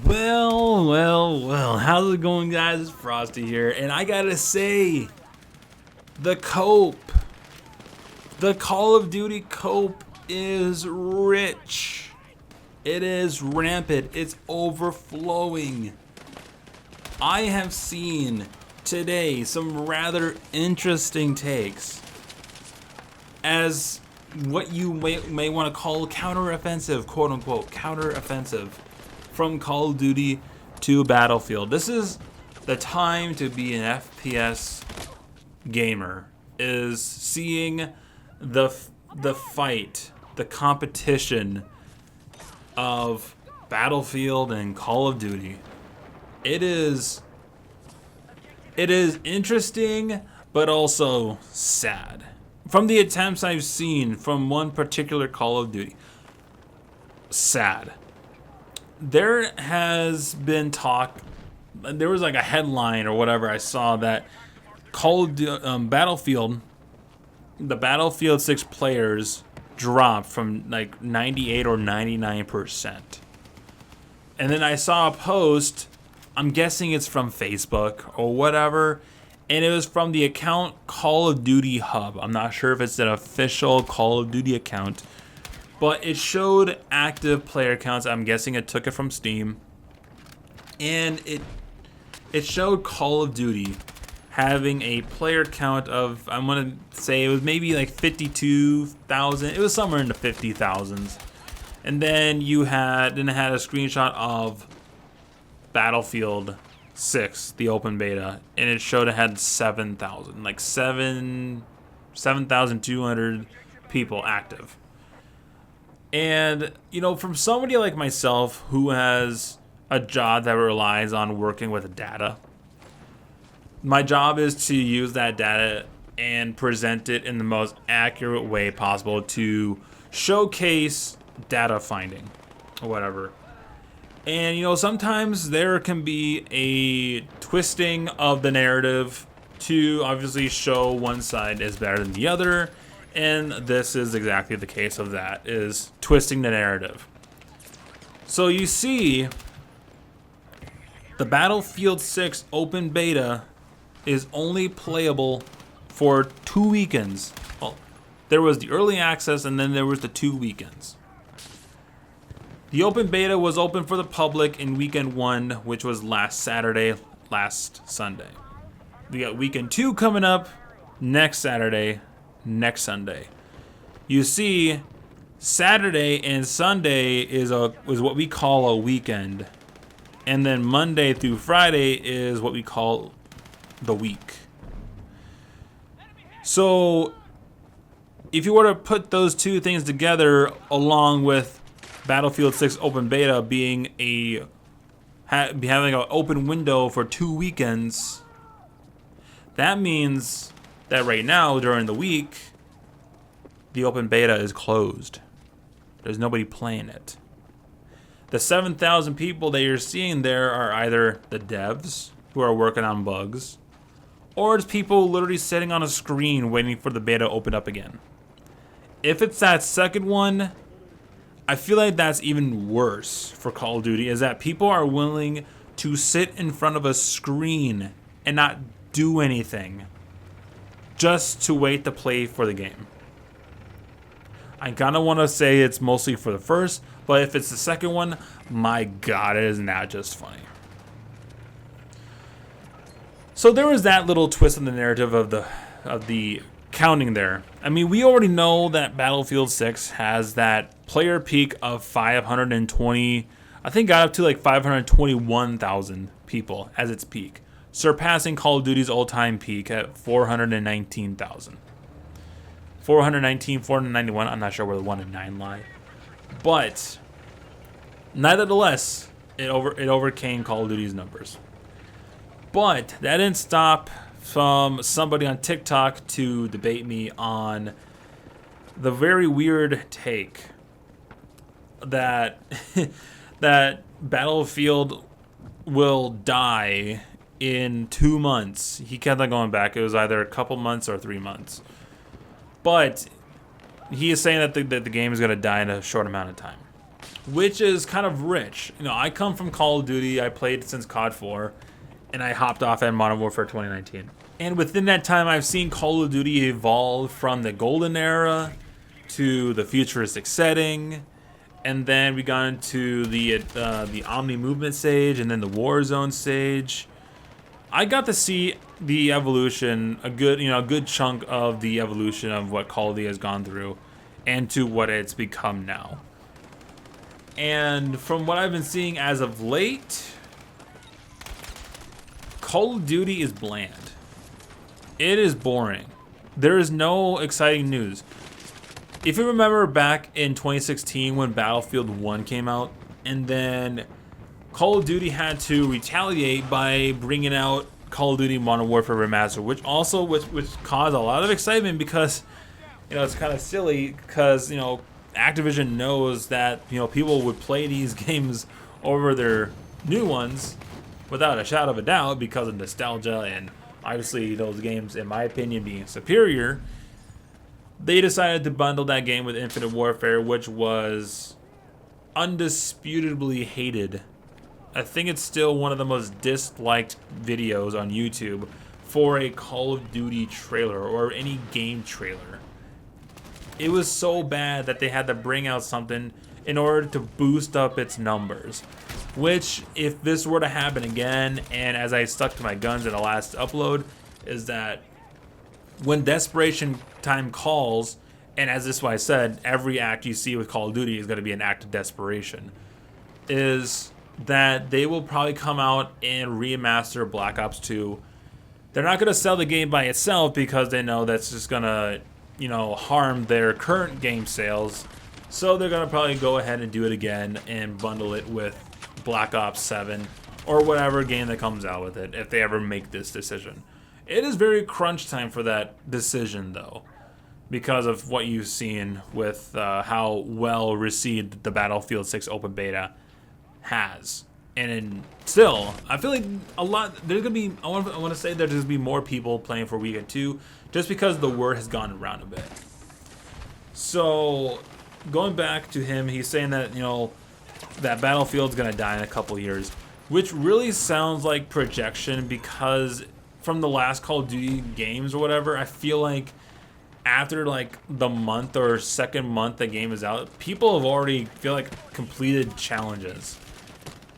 Well, how's it going, guys? It's Frosty here, and I gotta say, the cope, the Call of Duty cope is rich. It is rampant. It's overflowing. I have seen today some rather interesting takes as what you may want to call counteroffensive, quote unquote, counteroffensive from Call of Duty to Battlefield. This is the time to be an FPS gamer, is seeing the fight, the competition of Battlefield and Call of Duty. It is interesting, but also sad. From the attempts I've seen from one particular Call of Duty, sad. There has been talk, there was like a headline or whatever I saw that Battlefield, the Battlefield 6 players dropped from like 98 or 99%. And then I saw a post, I'm guessing it's from Facebook or whatever, and it was from the account Call of Duty Hub. I'm not sure if it's an official Call of Duty account, but it showed active player counts. I'm guessing it took it from Steam. And it showed Call of Duty having a player count of, I'm going to say it was maybe like 52,000. It was somewhere in the 50,000s. And then it had a screenshot of Battlefield 6, the open beta, and it showed it had 7,000, like 7,200 people active. And, you know, from somebody like myself who has a job that relies on working with data, my job is to use that data and present it in the most accurate way possible to showcase data finding or whatever. And, you know, sometimes there can be a twisting of the narrative to obviously show one side is better than the other. And this is exactly the case of that, is twisting the narrative. So you see, the Battlefield 6 open beta is only playable for 2 weekends. Well, there was the early access and then there was the 2 weekends. The open beta was open for the public in weekend 1, which was last Sunday. We got weekend 2 coming up next Saturday, next Sunday. You see, Saturday and Sunday is what we call a weekend. And then Monday through Friday is what we call the week. So if you were to put those two things together, along with Battlefield 6 open beta being having an open window for 2 weekends, that means that right now during the week the open beta is closed. There's nobody playing it. The 7,000 people that you're seeing there are either the devs who are working on bugs, or it's people literally sitting on a screen waiting for the beta to open up again. If it's that second one, I feel like that's even worse for Call of Duty, is that people are willing to sit in front of a screen and not do anything just to wait to play for the game. I kind of want to say it's mostly for the first, but if it's the second one, my God, isn't that just funny? So there was that little twist in the narrative of the counting there. I mean, we already know that Battlefield 6 has that player peak of 520, I think got up to like 521,000 people as its peak, surpassing Call of Duty's all-time peak at 419,000. 419, 491, I'm not sure where the 1 and 9 lie. But nevertheless, it overcame Call of Duty's numbers. But that didn't stop from somebody on TikTok to debate me on the very weird take that that Battlefield will die in 2 months. He kept on going back. It was either a couple months or 3 months. But he is saying that the game is going to die in a short amount of time. which is kind of rich. You know, I come from Call of Duty. I played since COD 4, and I hopped off at Modern Warfare 2019. And within that time, I've seen Call of Duty evolve from the golden era to the futuristic setting, and then we got into the Omni movement stage, and then the Warzone stage. I got to see the evolution, a good chunk of the evolution of what Call of Duty has gone through, and to what it's become now. And from what I've been seeing as of late, Call of Duty is bland. It is boring. There is no exciting news. If you remember back in 2016 when Battlefield 1 came out, and then Call of Duty had to retaliate by bringing out Call of Duty Modern Warfare Remastered, which caused a lot of excitement because, you know, it's kind of silly because, you know, Activision knows that, you know, people would play these games over their new ones without a shadow of a doubt because of nostalgia and obviously those games, in my opinion, being superior. They decided to bundle that game with Infinite Warfare, which was undisputably hated. I think it's still one of the most disliked videos on YouTube for a Call of Duty trailer or any game trailer. It was so bad that they had to bring out something in order to boost up its numbers. Which, if this were to happen again, and as I stuck to my guns in the last upload, is that when desperation time calls, and as this is why I said, every act you see with Call of Duty is going to be an act of desperation, is that they will probably come out and remaster Black Ops 2. They're not going to sell the game by itself because they know that's just going to, you know, harm their current game sales. So they're going to probably go ahead and do it again and bundle it with Black Ops 7 or whatever game that comes out with it if they ever make this decision. It is very crunch time for that decision though, because of what you've seen with how well received the Battlefield 6 open beta has. And still, I feel like there's gonna be, I want to say there's gonna be more people playing for Weekend 2 just because the word has gone around a bit. So going back to him, he's saying that, you know, that Battlefield's gonna die in a couple years, which really sounds like projection because from the last Call of Duty games or whatever, I feel like after like the month or second month the game is out, people have already feel like completed challenges.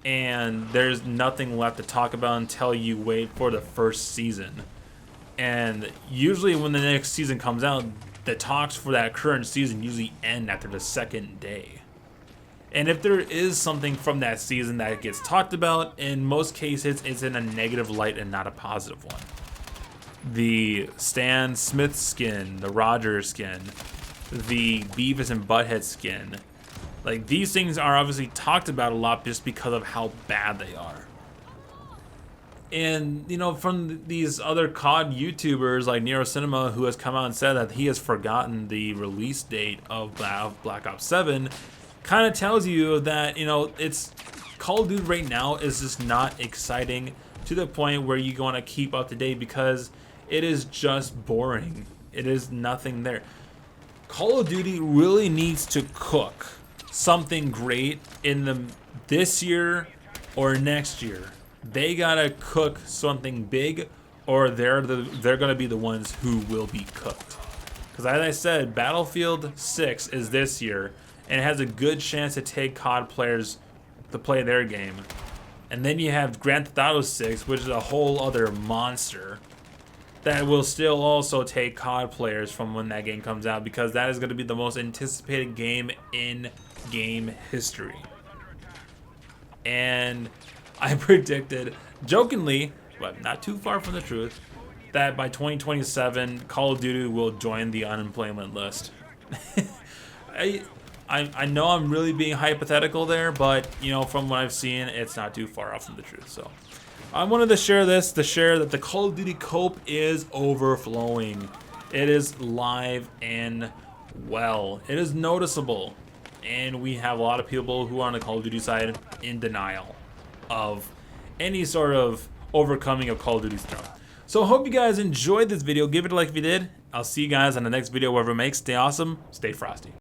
And there's nothing left to talk about until you wait for the first season. And usually when the next season comes out, the talks for that current season usually end after the second day. And if there is something from that season that gets talked about, in most cases it's in a negative light and not a positive one. The Stan Smith skin, the Rogers skin, the Beavis and Butthead skin. Like, these things are obviously talked about a lot just because of how bad they are. And, you know, from these other COD YouTubers like Nero Cinema, who has come out and said that he has forgotten the release date of Black Ops 7, kind of tells you that, you know, it's Call of Duty right now is just not exciting to the point where you want to keep up to date because it is just boring. It is nothing there. Call of Duty really needs to cook something great in this year or next year. They gotta cook something big, or they're gonna be the ones who will be cooked. Because as I said, Battlefield 6 is this year, and it has a good chance to take COD players to play their game. And then you have Grand Theft Auto 6, which is a whole other monster that will still also take COD players from when that game comes out, because that is going to be the most anticipated game in game history. And I predicted, jokingly, but not too far from the truth, that by 2027, Call of Duty will join the unemployment list. I know I'm really being hypothetical there, but, you know, from what I've seen, it's not too far off from the truth. So I wanted to share this, to share that the Call of Duty cope is overflowing. It is live and well. It is noticeable. And we have a lot of people who are on the Call of Duty side in denial of any sort of overcoming of Call of Duty stuff. So I hope you guys enjoyed this video. Give it a like if you did. I'll see you guys on the next video, wherever it makes. Stay awesome. Stay frosty.